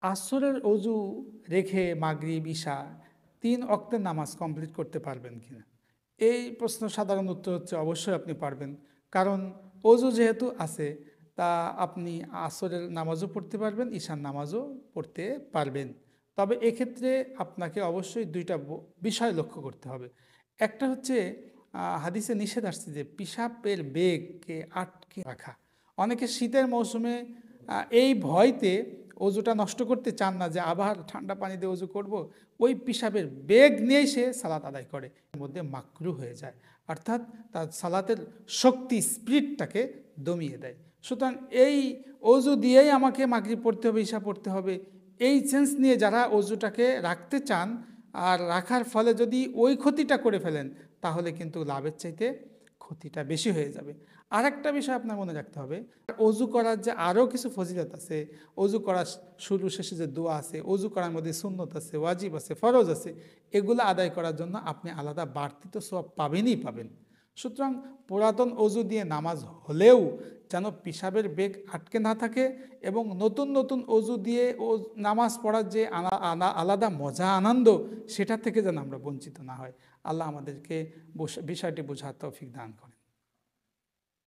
আসরের অজু রেখে মাগরিব, ইশা ৩ ওয়াক্তের নামাজ কমপ্লিট করতে পারবেন কিনা? এই প্রশ্ন সাধারণ উত্তর হচ্ছে অবশ্যই আপনি পারবেন। কারণ অজু যেহেতু আছে তা আপনি আসরের নামাজও পড়তে পারবেন, ইশার নামাজও পড়তে পারবেন। তবে এক্ষেত্রে আপনাকে অবশ্যই ২ টা বিষয় লক্ষ্য করতে হবে। একটা হচ্ছে হাদিসে নিষেধ আসছে যে পিশাবের বেগকে আটকে রাখা। অনেকে শীতের মৌসুমে এই ভয়তে অজুটা নষ্ট করতে চান না যে আবার ঠান্ডা পানি দিয়ে অজু করব, ওই পিশাবের বেগ নিয়েই সে সালাত আদায় করে, এর মধ্যে মাকরু হয়ে যায়, অর্থাৎ তার সালাতের শক্তি স্পিরিটটাকে দমিয়ে দেয়। সুতরাং এই অজু দিয়েই আমাকে মাগরিব পড়তে হবে, ইশা পড়তে হবে, এই সেন্স নিয়ে যারা অজুটাকে রাখতে চান আর রাখার ফলে যদি ওই ক্ষতিটা করে ফেলেন, তাহলে কিন্তু লাভের চাইতে ক্ষতিটা বেশি হয়ে যাবে। আর একটা বিষয় আপনার মনে রাখতে হবে, অজু করার যে আরও কিছু ফজিলত আছে, অজু করার শুরু শেষে যে দোয়া আছে, অজু করার মধ্যে সুন্নত আছে, ওয়াজিব আছে, ফরজ আছে, এগুলো আদায় করার জন্য আপনি আলাদা বাড়তি তো সব পাবেনই পাবেন। সুতরাং পুরাতন অজু দিয়ে নামাজ হলেও যেন পিশাবের বেগ আটকে না থাকে, এবং নতুন নতুন অজু দিয়ে নামাজ পড়ার যে আলাদা মজা আনন্দ, সেটা থেকে যেন আমরা বঞ্চিত না হয়। আল্লাহ আমাদেরকে বিষয়টি বোঝার তৌফিক দান করেন।